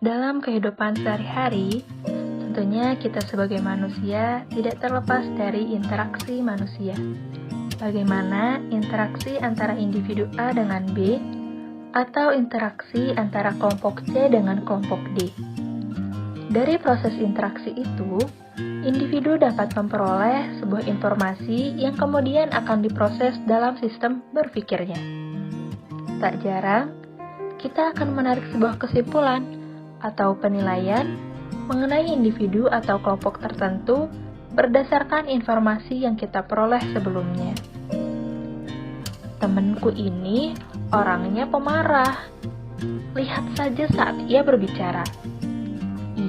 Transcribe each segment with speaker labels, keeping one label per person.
Speaker 1: Dalam kehidupan sehari-hari, tentunya kita sebagai manusia tidak terlepas dari interaksi manusia. Bagaimana interaksi antara individu A dengan B, atau interaksi antara kelompok C dengan kelompok D. Dari proses interaksi itu, individu dapat memperoleh sebuah informasi yang kemudian akan diproses dalam sistem berpikirnya. Tak jarang, kita akan menarik sebuah kesimpulan atau penilaian mengenai individu atau kelompok tertentu berdasarkan informasi yang kita peroleh sebelumnya. Temanku ini orangnya pemarah. Lihat saja saat ia berbicara.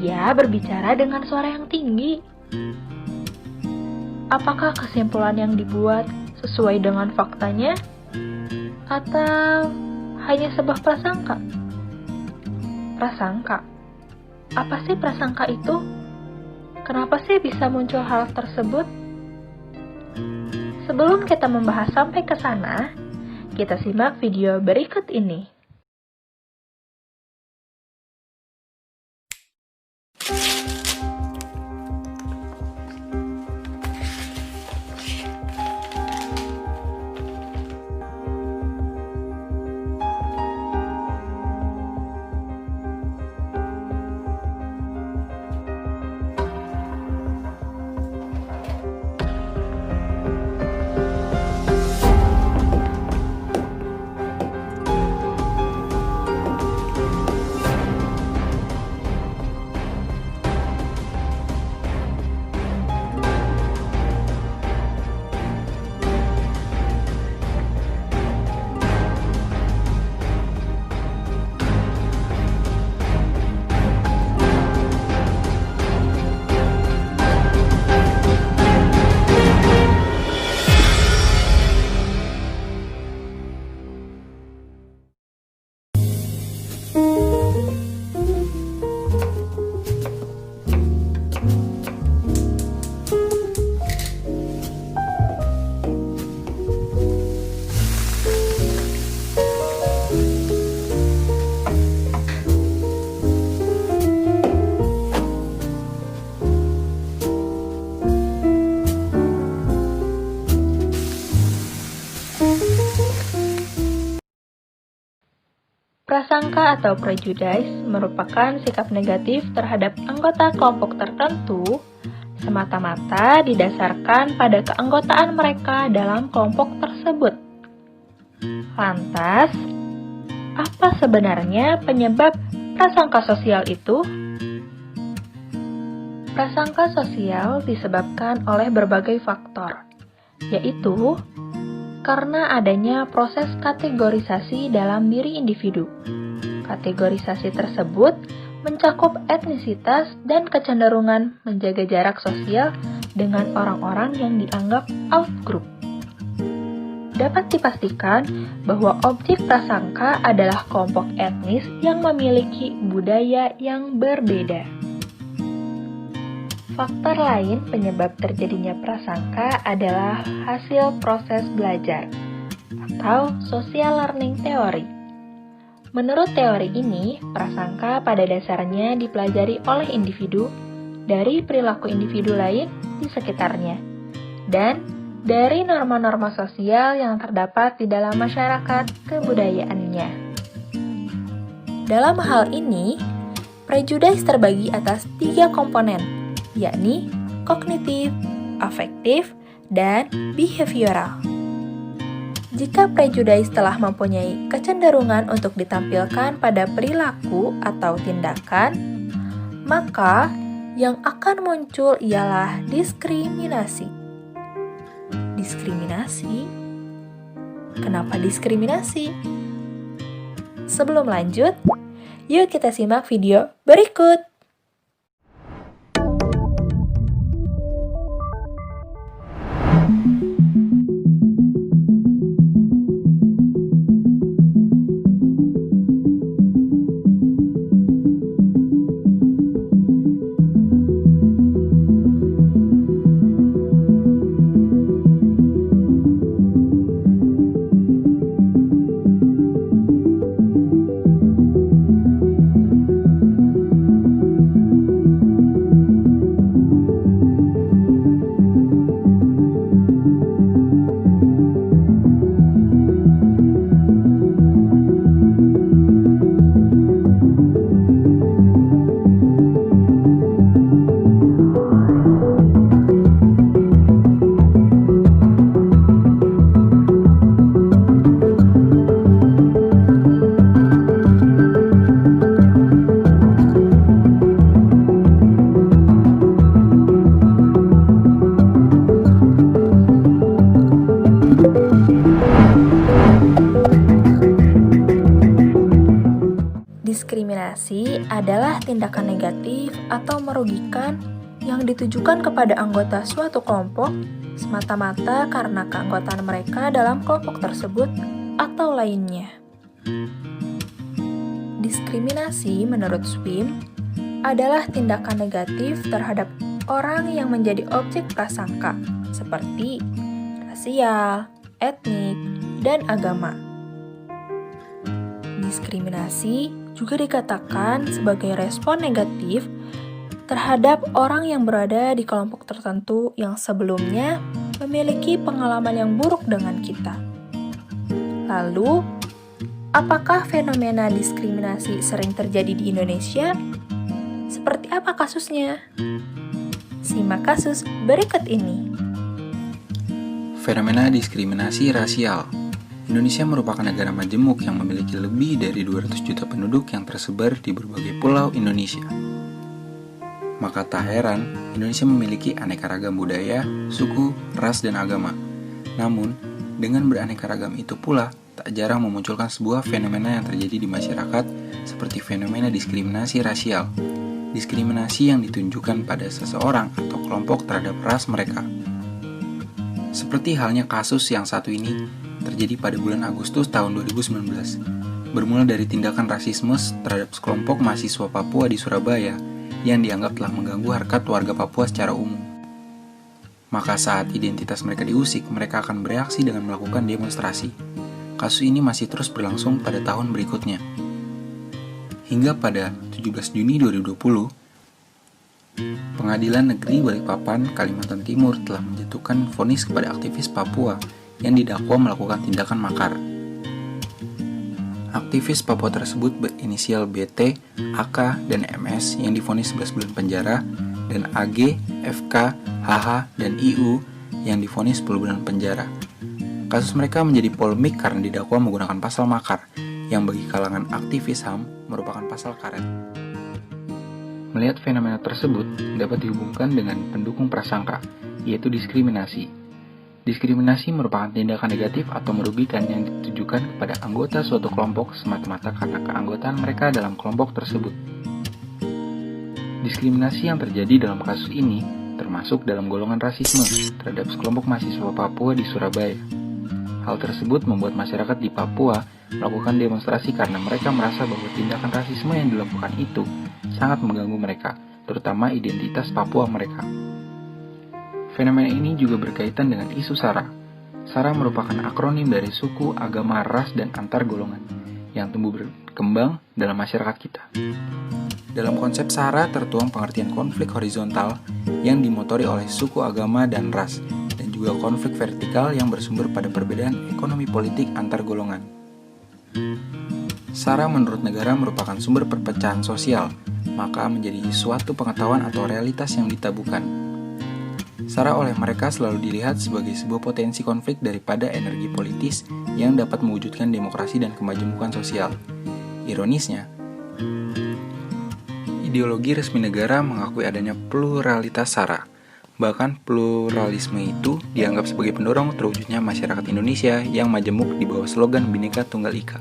Speaker 1: Ia berbicara dengan suara yang tinggi. Apakah kesimpulan yang dibuat sesuai dengan faktanya? Atau hanya sebuah prasangka? Prasangka? Apa sih prasangka itu? Kenapa sih bisa muncul hal tersebut? Sebelum kita membahas sampai ke sana, kita simak video berikut ini. Prasangka atau prejudice merupakan sikap negatif terhadap anggota kelompok tertentu semata-mata didasarkan pada keanggotaan mereka dalam kelompok tersebut. Lantas, apa sebenarnya penyebab prasangka sosial itu? Prasangka sosial disebabkan oleh berbagai faktor, yaitu karena adanya proses kategorisasi dalam diri individu. Kategorisasi tersebut mencakup etnisitas dan kecenderungan menjaga jarak sosial dengan orang-orang yang dianggap outgroup. Dapat dipastikan bahwa objek prasangka adalah kelompok etnis yang memiliki budaya yang berbeda. Faktor lain penyebab terjadinya prasangka adalah hasil proses belajar atau social learning theory. Menurut teori ini, prasangka pada dasarnya dipelajari oleh individu dari perilaku individu lain di sekitarnya dan dari norma-norma sosial yang terdapat di dalam masyarakat kebudayaannya. Dalam hal ini, prejudice terbagi atas 3 komponen, yakni kognitif, afektif, dan behavioral. Jika prejudice telah mempunyai kecenderungan untuk ditampilkan pada perilaku atau tindakan, maka yang akan muncul ialah diskriminasi. Diskriminasi? Kenapa diskriminasi? Sebelum lanjut, yuk kita simak video berikut. adalah tindakan negatif atau merugikan yang ditujukan kepada anggota suatu kelompok semata-mata karena keanggotaan mereka dalam kelompok tersebut atau lainnya. Diskriminasi menurut Swim adalah tindakan negatif terhadap orang yang menjadi objek prasangka seperti rasial, etnik, dan agama. Diskriminasi juga dikatakan sebagai respon negatif terhadap orang yang berada di kelompok tertentu yang sebelumnya memiliki pengalaman yang buruk dengan kita. Lalu, apakah fenomena diskriminasi sering terjadi di Indonesia? Seperti apa kasusnya? Simak kasus berikut ini.
Speaker 2: Fenomena diskriminasi rasial. Indonesia merupakan negara majemuk yang memiliki lebih dari 200 juta penduduk yang tersebar di berbagai pulau Indonesia. Maka tak heran, Indonesia memiliki aneka ragam budaya, suku, ras, dan agama. Namun, dengan beraneka ragam itu pula, tak jarang memunculkan sebuah fenomena yang terjadi di masyarakat seperti fenomena diskriminasi rasial. Diskriminasi yang ditunjukkan pada seseorang atau kelompok terhadap ras mereka. Seperti halnya kasus yang satu ini, terjadi pada bulan Agustus tahun 2019, bermula dari tindakan rasisme terhadap sekelompok mahasiswa Papua di Surabaya yang dianggap telah mengganggu harkat warga Papua secara umum. Maka saat identitas mereka diusik, mereka akan bereaksi dengan melakukan demonstrasi. Kasus ini masih terus berlangsung pada tahun berikutnya. Hingga pada 17 Juni 2020, Pengadilan Negeri Balikpapan, Kalimantan Timur telah menjatuhkan vonis kepada aktivis Papua yang didakwa melakukan tindakan makar. Aktivis Papua tersebut berinisial BT, AK, dan MS yang divonis 11 bulan penjara, dan AG, FK, HH, dan IU yang divonis 10 bulan penjara. Kasus mereka menjadi polemik karena didakwa menggunakan pasal makar, yang bagi kalangan aktivis HAM merupakan pasal karet. Melihat fenomena tersebut dapat dihubungkan dengan pendukung prasangka, yaitu diskriminasi. Diskriminasi merupakan tindakan negatif atau merugikan yang ditujukan kepada anggota suatu kelompok semata-mata karena keanggotaan mereka dalam kelompok tersebut. Diskriminasi yang terjadi dalam kasus ini termasuk dalam golongan rasisme terhadap sekelompok mahasiswa Papua di Surabaya. Hal tersebut membuat masyarakat di Papua melakukan demonstrasi karena mereka merasa bahwa tindakan rasisme yang dilakukan itu sangat mengganggu mereka, terutama identitas Papua mereka. Fenomena ini juga berkaitan dengan isu SARA. SARA merupakan akronim dari suku, agama, ras, dan antar golongan yang tumbuh berkembang dalam masyarakat kita. Dalam konsep SARA tertuang pengertian konflik horizontal yang dimotori oleh suku, agama, dan ras, dan juga konflik vertikal yang bersumber pada perbedaan ekonomi politik antar golongan. SARA menurut negara merupakan sumber perpecahan sosial, maka menjadi suatu pengetahuan atau realitas yang ditabukan. SARA oleh mereka selalu dilihat sebagai sebuah potensi konflik daripada energi politis yang dapat mewujudkan demokrasi dan kemajemukan sosial. Ironisnya, ideologi resmi negara mengakui adanya pluralitas SARA. Bahkan pluralisme itu dianggap sebagai pendorong terwujudnya masyarakat Indonesia yang majemuk di bawah slogan Bhinneka Tunggal Ika.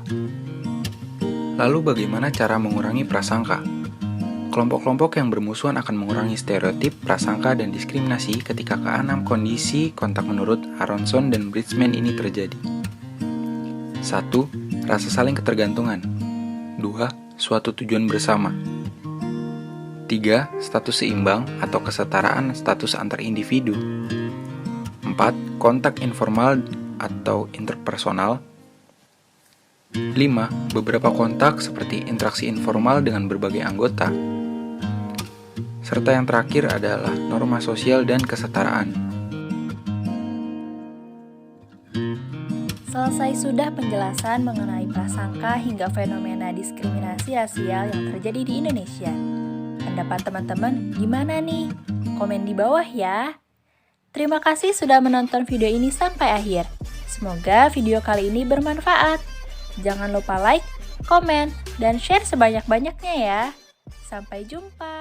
Speaker 2: Lalu bagaimana cara mengurangi prasangka? Kelompok-kelompok yang bermusuhan akan mengurangi stereotip, prasangka, dan diskriminasi ketika keenam kondisi kontak menurut Aronson dan Bridgman ini terjadi. 1. Rasa saling ketergantungan. 2. Suatu tujuan bersama. 3. Status seimbang atau kesetaraan status antar individu. 4. Kontak informal atau interpersonal. 5. Beberapa kontak seperti interaksi informal dengan berbagai anggota. Serta yang terakhir adalah norma sosial dan kesetaraan.
Speaker 1: Selesai sudah penjelasan mengenai prasangka hingga fenomena diskriminasi rasial yang terjadi di Indonesia. Pendapat teman-teman gimana nih? Komen di bawah ya. Terima kasih sudah menonton video ini sampai akhir. Semoga video kali ini bermanfaat. Jangan lupa like, komen, dan share sebanyak-banyaknya ya. Sampai jumpa.